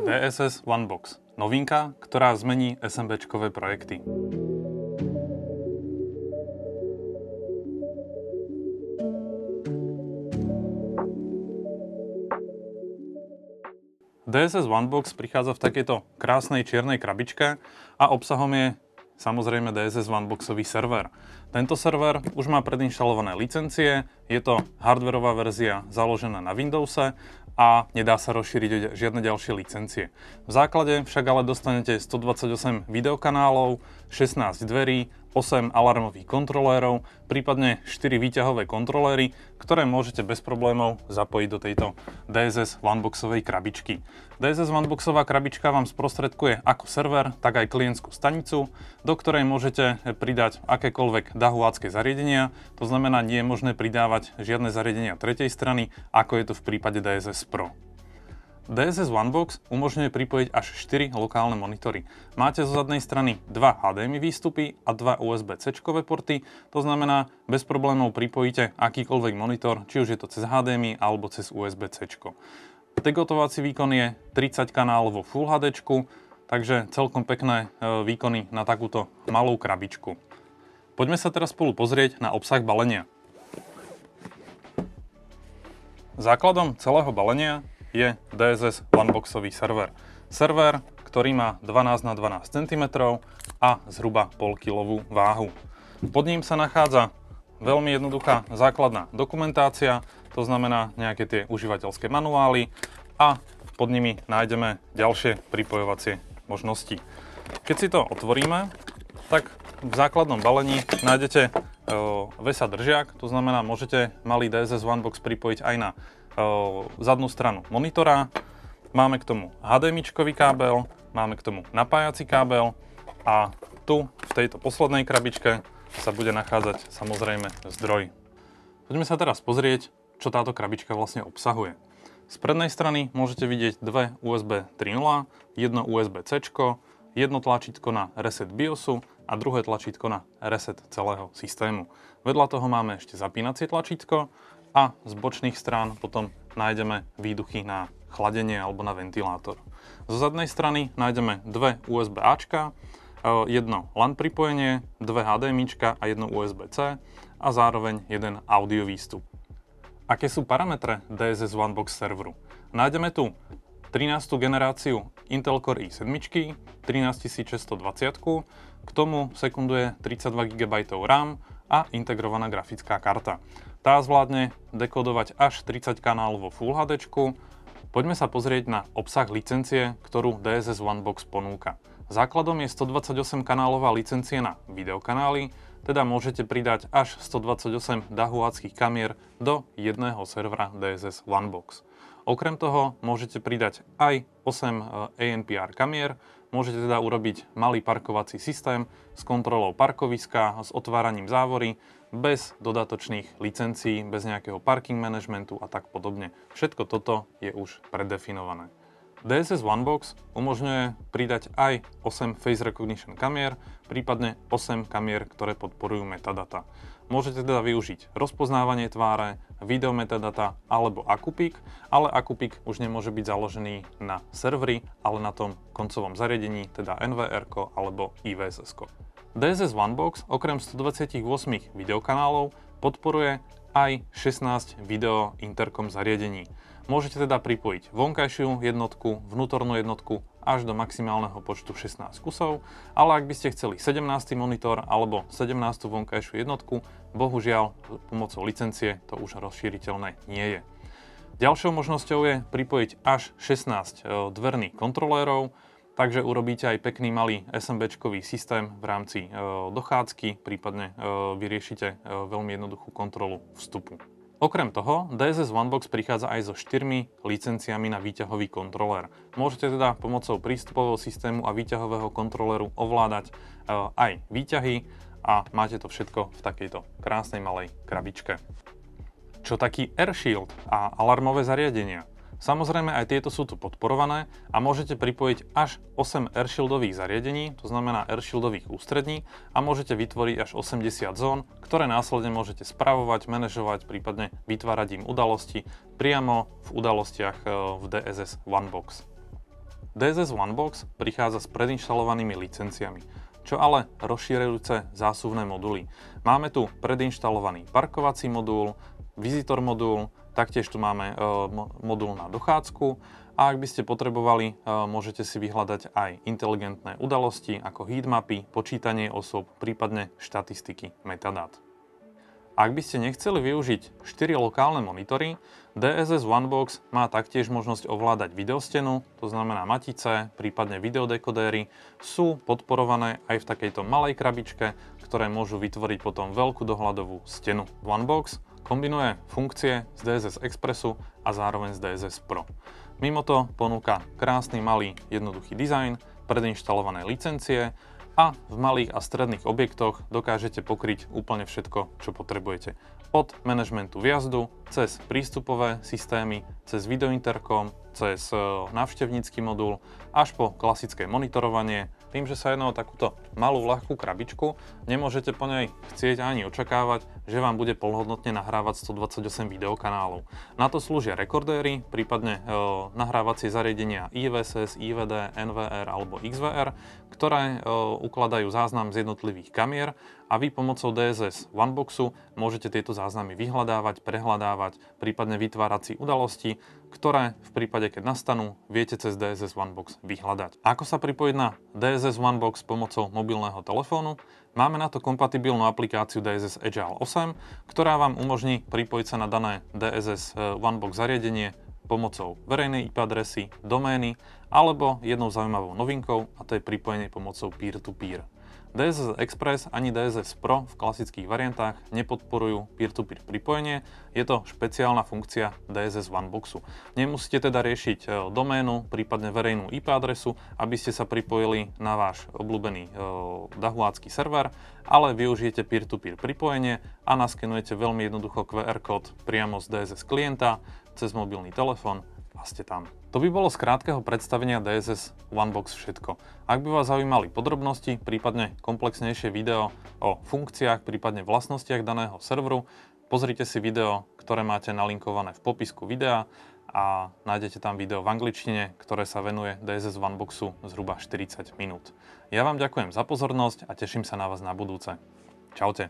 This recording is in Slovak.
DSS OneBox. Novinka, ktorá zmení SMBčkové projekty. DSS OneBox prichádza v takejto krásnej čiernej krabičke a obsahom je samozrejme DSS OneBoxový server. Tento server už má predinštalované licencie, je to hardwarová verzia založená na Windowse a nedá sa rozšíriť žiadne ďalšie licencie. V základe však ale dostanete 128 videokanálov, 16 dverí, 8 alarmových kontrolérov, prípadne 4 výťahové kontroléry, ktoré môžete bez problémov zapojiť do tejto DSS OneBoxovej krabičky. DSS OneBoxová krabička vám sprostredkuje ako server, tak aj klientskú stanicu, do ktorej môžete pridať akékoľvek dahuácké zariadenia, to znamená, nie je možné pridávať žiadne zariadenia tretej strany, ako je to v prípade DSS Pro. DSS OneBox umožňuje pripojiť až 4 lokálne monitory. Máte zo zadnej strany 2 HDMI výstupy a 2 USB-C porty, to znamená, bez problémov pripojíte akýkoľvek monitor, či už je to cez HDMI alebo cez USB-C. Degotovací výkon je 30 kanálov vo Full HD, takže celkom pekné výkony na takúto malú krabičku. Poďme sa teraz spolu pozrieť na obsah balenia. Základom celého balenia je DSS OneBoxový server. Server, ktorý má 12 na 12 cm a zhruba pol-kilovú váhu. Pod ním sa nachádza veľmi jednoduchá základná dokumentácia, to znamená nejaké tie užívateľské manuály a pod nimi nájdeme ďalšie pripojovacie možnosti. Keď si to otvoríme, tak v základnom balení nájdete VESA držiak, to znamená, môžete malý DSS OneBox pripojiť aj na zadnú stranu monitora. Máme k tomu HDMI-čkový kábel, máme k tomu napájací kábel a tu v tejto poslednej krabičke sa bude nachádzať samozrejme zdroj. Poďme sa teraz pozrieť, čo táto krabička vlastne obsahuje. Z prednej strany môžete vidieť dve USB 3.0, jedno USB-C, jedno tlačítko na reset BIOSu a druhé tlačítko na reset celého systému. Vedľa toho máme ešte zapínacie tlačítko a z bočných strán potom nájdeme výduchy na chladenie alebo na ventilátor. Zo zadnej strany nájdeme dve USB-Ačka, jedno LAN pripojenie, dve HDMIčka a jedno USB-C a zároveň jeden audio výstup. Aké sú parametre DSS OneBox serveru? Nájdeme tu 13. generáciu Intel Core i7, 13620, k tomu sekunduje 32 GB RAM a integrovaná grafická karta. Tá zvládne dekodovať až 30 kanálov vo Full HD. Poďme sa pozrieť na obsah licencie, ktorú DSS OneBox ponúka. Základom je 128 kanálová licencia na videokanály, teda môžete pridať až 128 dahuáckých kamier do jedného servera DSS OneBox. Okrem toho môžete pridať aj 8 ANPR kamier, môžete teda urobiť malý parkovací systém s kontrolou parkoviska, s otváraním závory, bez dodatočných licencií, bez nejakého parking managementu a tak podobne. Všetko toto je už predefinované. DSS OneBox umožňuje pridať aj 8 Face Recognition kamier, prípadne 8 kamier, ktoré podporujú metadata. Môžete teda využiť rozpoznávanie tváre, video metadata alebo AcuPic, ale AcuPic už nemôže byť založený na serveri, ale na tom koncovom zariadení, teda NVR alebo IVSS. DSS OneBox okrem 128 videokanálov podporuje aj 16 video intercom zariadení. Môžete teda pripojiť vonkajšiu jednotku, vnútornú jednotku až do maximálneho počtu 16 kusov, ale ak by ste chceli 17. monitor alebo 17. vonkajšiu jednotku, bohužiaľ pomocou licencie to už rozšíriteľné nie je. Ďalšou možnosťou je pripojiť až 16 dverných kontrolérov, takže urobíte aj pekný malý SMBčkový systém v rámci dochádzky, prípadne vyriešite veľmi jednoduchú kontrolu vstupu. Okrem toho, DSS OneBox prichádza aj so 4 licenciami na výťahový kontrolér. Môžete teda pomocou prístupového systému a výťahového kontroléru ovládať aj výťahy a máte to všetko v takejto krásnej malej krabičke. Čo taký AirShield a alarmové zariadenia? Samozrejme aj tieto sú tu podporované a môžete pripojiť až 8 AirShieldových zariadení, to znamená AirShieldových ústrední a môžete vytvoriť až 80 zón, ktoré následne môžete spravovať, manažovať, prípadne vytvárať im udalosti priamo v udalostiach v DSS OneBox. DSS Onebox prichádza s predinštalovanými licenciami, čo ale rozšírujúce zásuvné moduly. Máme tu predinštalovaný parkovací modul, vizitor modul, taktiež tu máme modul na dochádzku a ak by ste potrebovali, môžete si vyhľadať aj inteligentné udalosti ako heatmapy, počítanie osôb, prípadne štatistiky metadát. Ak by ste nechceli využiť 4 lokálne monitory, DSS Onebox má taktiež možnosť ovládať videostenu, to znamená matice, prípadne videodekodéry, sú podporované aj v takejto malej krabičke, ktoré môžu vytvoriť potom veľkú dohľadovú stenu. Onebox kombinuje funkcie z DSS Expressu a zároveň z DSS Pro. Mimo to ponúka krásny malý jednoduchý dizajn, predinštalované licencie, a v malých a stredných objektoch dokážete pokryť úplne všetko, čo potrebujete. Od manažmentu vjazdu, cez prístupové systémy, cez videointerkom, cez návštevnícky modul, až po klasické monitorovanie. Tým, že sa jedná o takúto malú ľahkú krabičku, nemôžete po nej chcieť ani očakávať, že vám bude plnohodnotne nahrávať 128 videokanálov. Na to slúžia rekordéry, prípadne nahrávacie zariadenia IVSS, IVD, NVR alebo XVR, ktoré ukladajú záznam z jednotlivých kamier a vy pomocou DSS Oneboxu môžete tieto záznamy vyhľadávať, prehľadávať, prípadne vytvárať si udalosti, ktoré v prípade, keď nastanú, viete cez DSS Onebox vyhľadať. Ako sa pripojiť na DSS Onebox pomocou mobilného telefónu? Máme na to kompatibilnú aplikáciu DSS Agile 8, ktorá vám umožní pripojiť sa na dané DSS Onebox zariadenie pomocou verejnej IP adresy, domény alebo jednou zaujímavou novinkou, a to je pripojenie pomocou peer-to-peer. DSS Express ani DSS Pro v klasických variantách nepodporujú peer-to-peer pripojenie, je to špeciálna funkcia DSS Oneboxu. Nemusíte teda riešiť doménu, prípadne verejnú IP adresu, aby ste sa pripojili na váš obľúbený dahuácky server, ale využijete peer-to-peer pripojenie a naskenujete veľmi jednoducho QR kód priamo z DSS klienta cez mobilný telefón a ste tam. To by bolo z krátkeho predstavenia DSS Onebox všetko. Ak by vás zaujímali podrobnosti, prípadne komplexnejšie video o funkciách, prípadne vlastnostiach daného serveru, pozrite si video, ktoré máte nalinkované v popisku videa a nájdete tam video v angličtine, ktoré sa venuje DSS Oneboxu zhruba 40 minút. Ja vám ďakujem za pozornosť a teším sa na vás na budúce. Čaute.